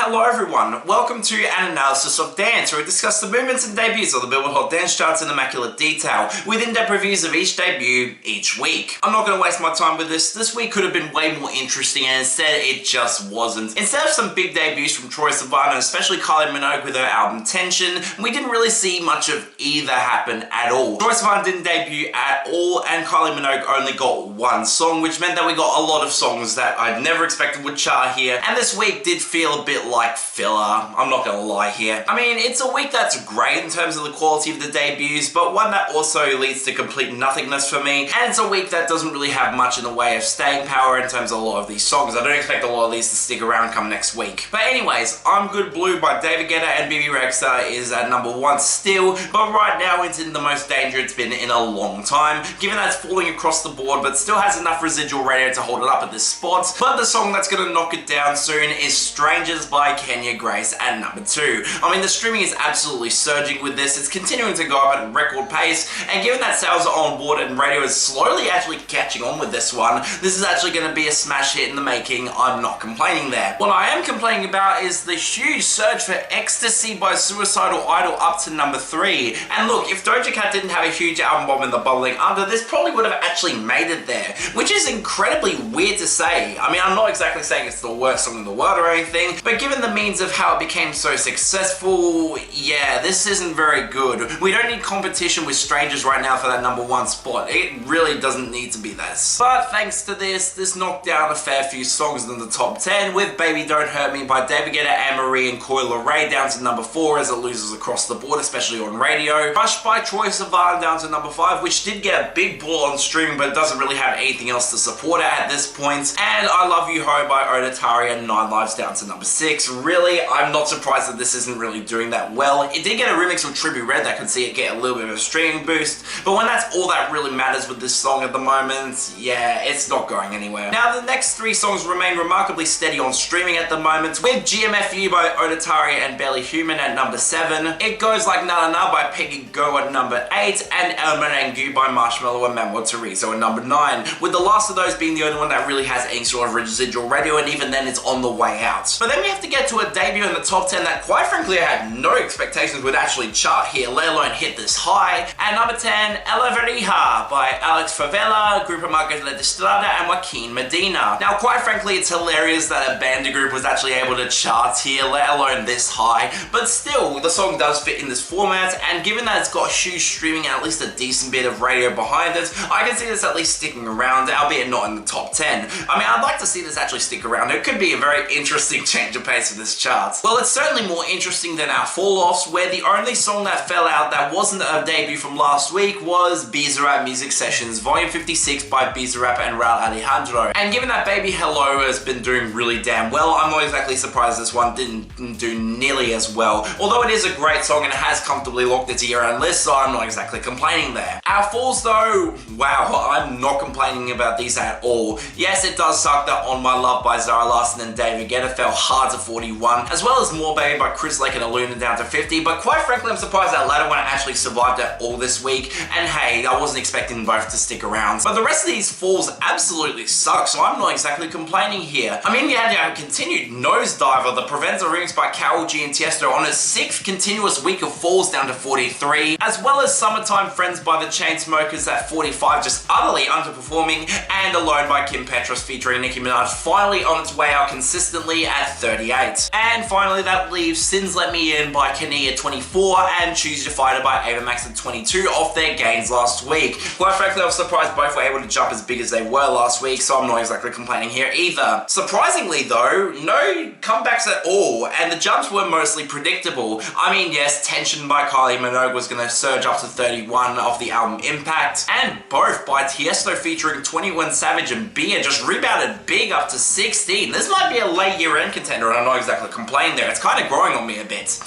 hello everyone, welcome to an analysis of dance, where we discuss the movements and debuts of the Billboard Hot Dance Charts in immaculate detail, with in-depth reviews of each debut each week. I'm not going to waste my time with this week could have been way more interesting, and instead it just wasn't. Instead of some big debuts from Troye Sivan, especially Kylie Minogue with her album Tension, we didn't really see much of either happen at all. Troye Sivan didn't debut at all, and Kylie Minogue only got one song, which meant that we got a lot of songs that I'd never expected would chart here, and this week did feel a bit like filler, I'm not gonna lie here. I mean, it's a week that's great in terms of the quality of the debuts, but one that also leads to complete nothingness for me, and it's a week that doesn't really have much in the way of staying power in terms of a lot of these songs. I don't expect a lot of these to stick around come next week. But anyways, I'm Good Blue by David Guetta and BB Rexa is at number 1 still, but right now it's in the most danger it's been in a long time, given that it's falling across the board, but still has enough residual radio to hold it up at this spot. But the song that's gonna knock it down soon is Strangers by Kenya Grace at number 2. I mean, the streaming is absolutely surging with this. It's continuing to go up at a record pace, and given that sales are on board and radio is slowly actually catching on with this one, this is actually going to be a smash hit in the making. I'm not complaining there. What I am complaining about is the huge surge for Ecstasy by Suicidal Idol up to number 3. And look, if Doja Cat didn't have a huge album bomb in the bubbling under, this probably would have actually made it there, which is incredibly weird to say. I mean, I'm not exactly saying it's the worst song in the world or anything, but given the means of how it became so successful, yeah, this isn't very good. We don't need competition with Strangers right now for that number 1 spot. It really doesn't need to be this. But thanks to this knocked down a fair few songs in the top 10, with Baby Don't Hurt Me by David Guetta, Anne-Marie and Coi Leray down to number 4 as it loses across the board, especially on radio. Rush by Troye Sivan down to number 5, which did get a big pull on streaming, but it doesn't really have anything else to support it at this point. And I Love You Ho by AAoD and 9 Lives down to number 6. Really, I'm not surprised that this isn't really doing that well. It did get a remix with Tribute Red that could see it get a little bit of a streaming boost, but when that's all that really matters with this song at the moment, yeah, it's not going anywhere. Now, the next 3 songs remain remarkably steady on streaming at the moment, with GMFU by AAoD and Barely Human at number 7, It Goes Like Na Na Na by Peggy Go at number 8, and El Merengue by Marshmello and Manuel Turizo at number 9, with the last of those being the only one that really has any sort of residual radio, and even then it's on the way out. But then we have to get to a debut in the top 10 that quite frankly I had no expectations would actually chart here, let alone hit this high. At number 10, ELOVRGA by Alex Favela, Grupo Marca, Registrada and Joaquin, Medina. Now, quite frankly, it's hilarious that a banda group was actually able to chart here, let alone this high, but still, the song does fit in this format, and given that it's got huge streaming and at least a decent bit of radio behind it, I can see this at least sticking around, albeit not in the top 10. I mean, I'd like to see this actually stick around. It could be a very interesting change of pace for this chart. Well, it's certainly more interesting than our Falloffs, where the only song that fell out that wasn't a debut from last week was Bizarrap Music Sessions Volume 56 by Bizarrap and Raul Alejandro. And given that Baby Hello has been doing really damn well, I'm not exactly surprised this one didn't do nearly as well. Although it is a great song and it has comfortably locked its year-end list, so I'm not exactly complaining there. Our falls though, wow, I'm not complaining about these at all. Yes, it does suck that On My Love by Zara Larsson and David Guetta fell hard to 41, as well as More Baby by Chris Lake and Aluna down to 50, but quite frankly I'm surprised that latter one actually survived at all this week, and hey, I wasn't expecting both to stick around. But the rest of these falls absolutely suck, so I'm not exactly complaining here. I mean, we had a continued nosediver, the Provenza remix by Karol G and Tiesto on its 6th continuous week of falls down to 43, as well as Summertime Friends by the Chainsmokers at 45, just utterly underperforming, and Alone by Kim Petras featuring Nicki Minaj finally on its way out consistently at 38. And finally, that leaves Sins Let Me In by Kanye at 24 and Choose Your Fighter by Ava Max at 22 off their gains last week. Quite frankly, I was surprised both were able to jump as big as they were last week, so I'm not exactly complaining here either. Surprisingly though, no comebacks at all, and the jumps were mostly predictable. I mean, yes, Tension by Kylie Minogue was going to surge up to 31 off the album Impact, and Both by Tiesto featuring 21 Savage and Bia just rebounded big up to 16. This might be a late year-end contender, and I'm not exactly complaining there. It's kind of growing on me a bit.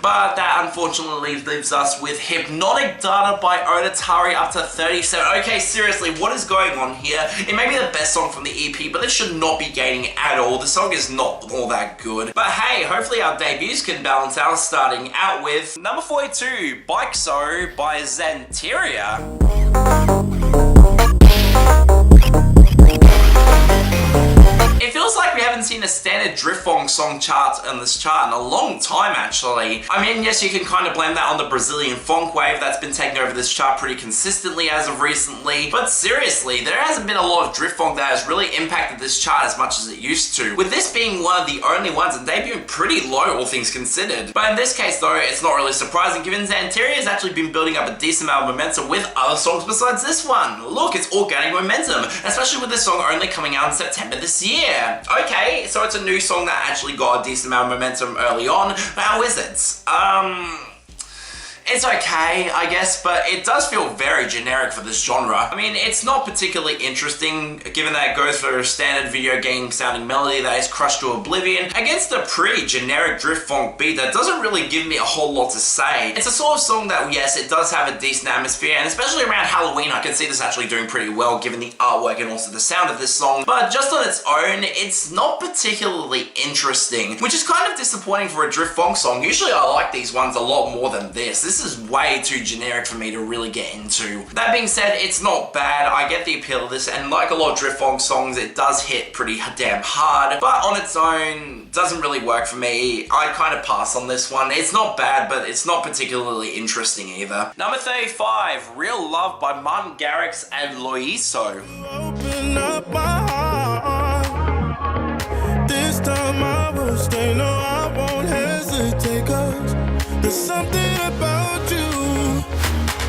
But that unfortunately leaves us with Hypnotic Data by AAoD up to 37. Okay, seriously, what is going on here? It may be the best song from the EP, but this should not be gaining at all. The song is not all that good. But hey, hopefully our debuts can balance out, starting out with number 42, Baixo by xxanteria. It feels like we haven't haven't seen a standard drift funk song chart on this chart in a long time, actually. I mean, yes, you can kind of blame that on the Brazilian funk wave that's been taking over this chart pretty consistently as of recently, but seriously, there hasn't been a lot of drift funk that has really impacted this chart as much as it used to, with this being one of the only ones and debuting pretty low, all things considered. But in this case though, it's not really surprising given xxanteria has actually been building up a decent amount of momentum with other songs besides this one. Look, it's organic momentum, especially with this song only coming out in September this year. Okay, so it's a new song that actually got a decent amount of momentum early on, but how is it? It's okay, I guess, but it does feel very generic for this genre. I mean, it's not particularly interesting, given that it goes for a standard video game sounding melody that is crushed to oblivion, against a pretty generic drift funk beat that doesn't really give me a whole lot to say. It's a sort of song that, yes, it does have a decent atmosphere, and especially around Halloween, I can see this actually doing pretty well, given the artwork and also the sound of this song, but just on its own, it's not particularly interesting, which is kind of disappointing for a drift funk song. Usually I like these ones a lot more than this. This is way too generic for me to really get into. That being said, it's not bad. I get the appeal of this, and like a lot of drift funk songs, it does hit pretty damn hard, but on its own, doesn't really work for me. I kind of pass on this one. It's not bad, but it's not particularly interesting either. Number 35, Real Love by Martin Garrix and Lloyiso. Open up my heart. This time I will stay. No, I won't hesitate, 'cause there's something about you.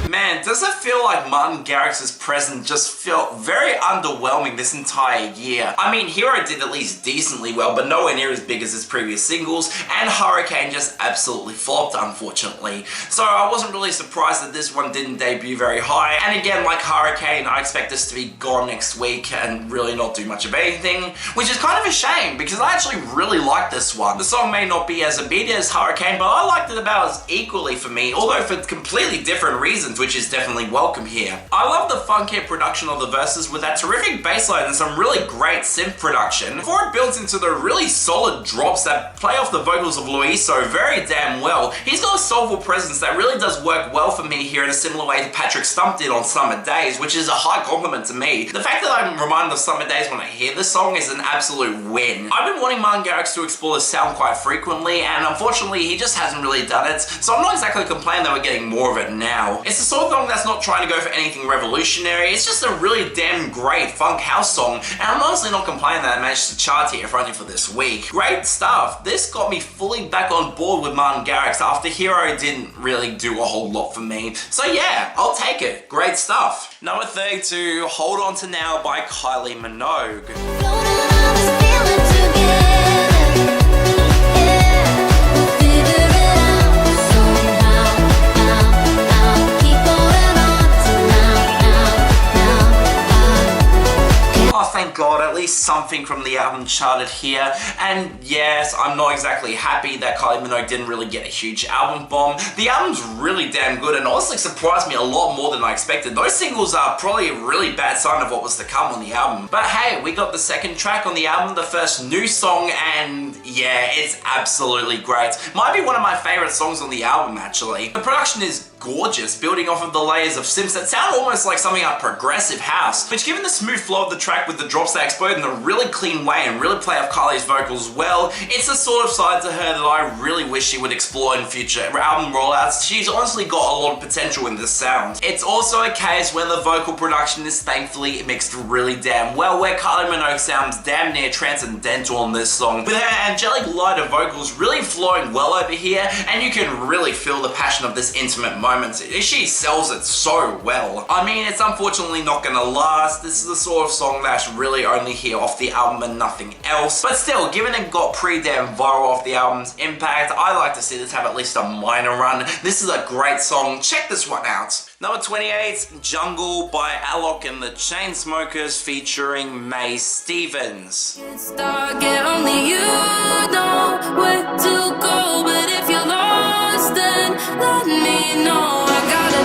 Man, does it feel like Martin Garrix's presence just felt very underwhelming this entire year? I mean, Hero did at least decently well, but nowhere near as big as his previous singles, and Hurricane just absolutely flopped, unfortunately. So I wasn't really surprised that this one didn't debut very high, and again, like Hurricane, I expect this to be gone next week and really not do much of anything, which is kind of a shame, because I actually really like this one. The song may not be as immediate as Hurricane, but I liked it about as equally for me, although for completely different reasons, which is definitely welcome here. I love the funky production of the verses with that terrific bass line and some really great synth production, before it builds into the really solid drops that play off the vocals of Lloyiso very damn well. He's got a soulful presence that really does work well for me here in a similar way to Patrick Stump did on Summer Days, which is a high compliment to me. The fact that I'm reminded of Summer Days when I hear this song is an absolute win. I've been wanting Martin Garrix to explore the sound quite frequently, and unfortunately he just hasn't really done it, so I'm not exactly complaining that we're getting more of it now. It's the sort of song that's not trying to go for anything revolutionary, it's just a really damn great funk house song, and I'm honestly not complaining that I managed to chart here only for this week. Great stuff. This got me fully back on board with Martin Garrix after Hero didn't really do a whole lot for me. So yeah, I'll take it. Great stuff. Number 32, Hold On To Now by Kylie Minogue. Thank God, at least something from the album charted here. And yes, I'm not exactly happy that Kylie Minogue didn't really get a huge album bomb. The album's really damn good and honestly surprised me a lot more than I expected. Those singles are probably a really bad sign of what was to come on the album. But hey, we got the second track on the album, the first new song, and yeah, it's absolutely great. Might be one of my favorite songs on the album, actually. The production is gorgeous, building off of the layers of synths that sound almost like something out of progressive house, which given the smooth flow of the track with the drops that explode in a really clean way and really play off Kylie's vocals well, it's the sort of side to her that I really wish she would explore in future album rollouts. She's honestly got a lot of potential in this sound. It's also a case where the vocal production is thankfully mixed really damn well, where Kylie Minogue sounds damn near transcendental on this song, with her angelic lighter vocals really flowing well over here, and you can really feel the passion of this intimate moment. She sells it so well. I mean, it's unfortunately not gonna last. This is the sort of song that's really only here off the album and nothing else. But still, given it got pretty damn viral off the album's impact, I like to see this have at least a minor run. This is a great song. Check this one out. Number 28, Jungle by Alok and the Chainsmokers featuring Mae Stevens. It's dark and only you know where to go, but if you're lost, then let me know.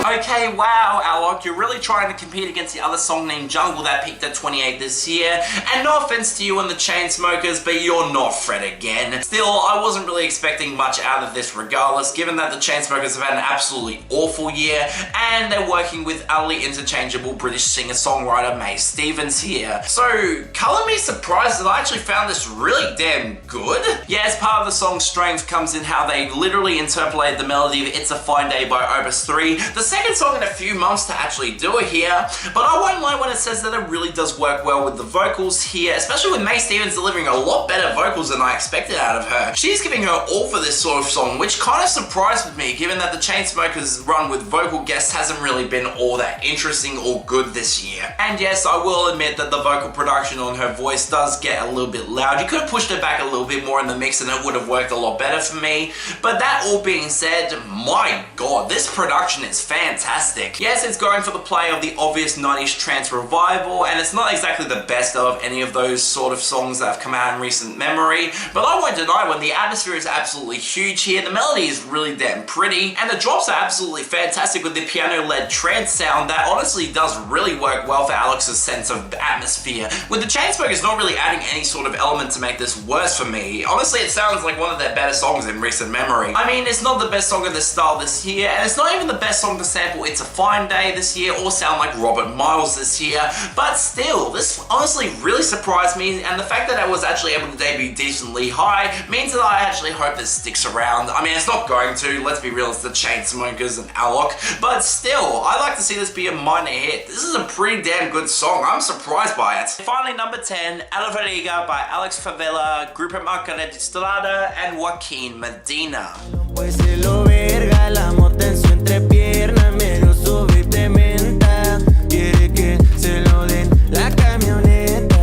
Okay, okay, wow, Alok, you're really trying to compete against the other song named Jungle that peaked at 28 this year, and no offense to you and the Chainsmokers, but you're not Fred again. Still, I wasn't really expecting much out of this regardless, given that the Chainsmokers have had an absolutely awful year, and they're working with utterly interchangeable British singer-songwriter Mae Stevens here. So, color me surprised that I actually found this really damn good. Yeah, as part of the song's strength comes in how they literally interpolated the melody of It's a Fine Day by Opus 3, the second song in a few months to actually do it here, but I won't lie when it says that it really does work well with the vocals here, especially with Mae Stevens delivering a lot better vocals than I expected out of her. She's giving her all for this sort of song, which kind of surprised me given that the Chainsmokers' run with vocal guests hasn't really been all that interesting or good this year. And yes, I will admit that the vocal production on her voice does get a little bit loud. You could have pushed it back a little bit more in the mix and it would have worked a lot better for me. But that all being said, my god, this production is fantastic. Yes, it's going for the play of the obvious 90s trance revival, and it's not exactly the best of any of those sort of songs that have come out in recent memory, but I won't deny when the atmosphere is absolutely huge here, the melody is really damn pretty, and the drops are absolutely fantastic with the piano-led trance sound that honestly does really work well for Alex's sense of atmosphere, with the Chainsmokers not really adding any sort of element to make this worse for me. Honestly, it sounds like one of their better songs in recent memory. I mean, it's not the best song of this style this year, and it's not even the best song to sample It's a Fine Day this year or sound like Robert Miles this year, but still, this honestly really surprised me, and the fact that I was actually able to debut decently high means that I actually hope this sticks around. I mean, it's not going to, let's be real, it's the Chainsmokers and Alok, but still, I'd like to see this be a minor hit. This is a pretty damn good song, I'm surprised by it. Finally, number 10, ELOVRGA by Alex Favela, Grupo Marca, Registrada, and Joaquin, Medina. Pues ELOVRGA, la mota en su entrepierna, medio sube y te menta, quiere que se lo den la camioneta.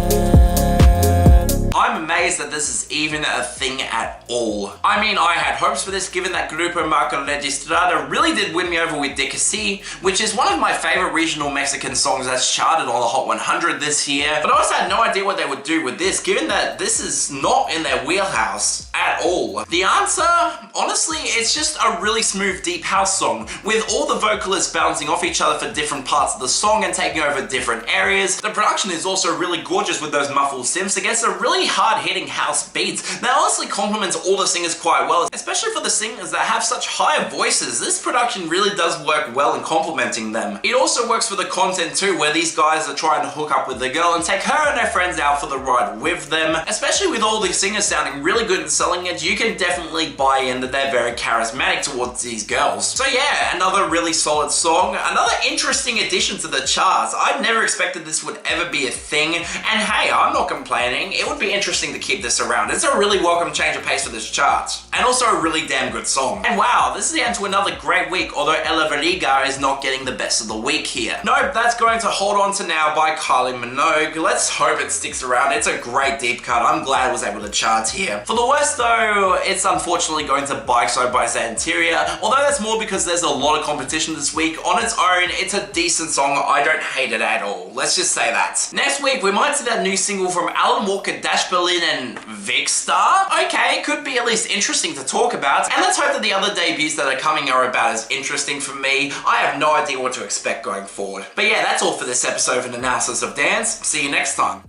I'm amazed that this is even a thing at all. I mean, I had hopes for this given that Grupo Marca Registrada really did win me over with De Casi, which is one of my favorite regional Mexican songs that's charted on the Hot 100 this year, but I also had no idea what they would do with this given that this is not in their wheelhouse at all. The answer, honestly, it's just a really smooth deep house song with all the vocalists bouncing off each other for different parts of the song and taking over different areas. The production is also really gorgeous with those muffled synths against a really hard-hitting house beats that honestly complements all the singers quite well, especially for the singers that have such higher voices. This production really does work well in complementing them. It also works for the content too, where these guys are trying to hook up with the girl and take her and her friends out for the ride with them. Especially with all these singers sounding really good and selling it, you can definitely buy in that they're very charismatic towards these girls. So yeah, another really solid song, another interesting addition to the charts. I never expected this would ever be a thing, and hey, I'm not complaining. It would be interesting to keep this around. It's a really welcome change of pace for this chart, and also a really damn good song. And wow, this is the end to another great week, although ELOVRGA is not getting the best of the week here. Nope, that's going to Hold On To Now by Kylie Minogue. Let's hope it sticks around. It's a great deep cut. I'm glad it was able to chart here. For the worst though, it's unfortunately going to Baixo by xxanteria, although that's more because there's a lot of competition this week. On its own, it's a decent song. I don't hate it at all. Let's just say that. Next week, we might see that new single from Alan Walker, Dash Berlin, and Vixstar. Okay, could be at least interesting to talk about, and let's hope that the other debuts that are coming are about as interesting for me. I have no idea what to expect going forward. But yeah, that's all for this episode of an analysis of dance. See you next time.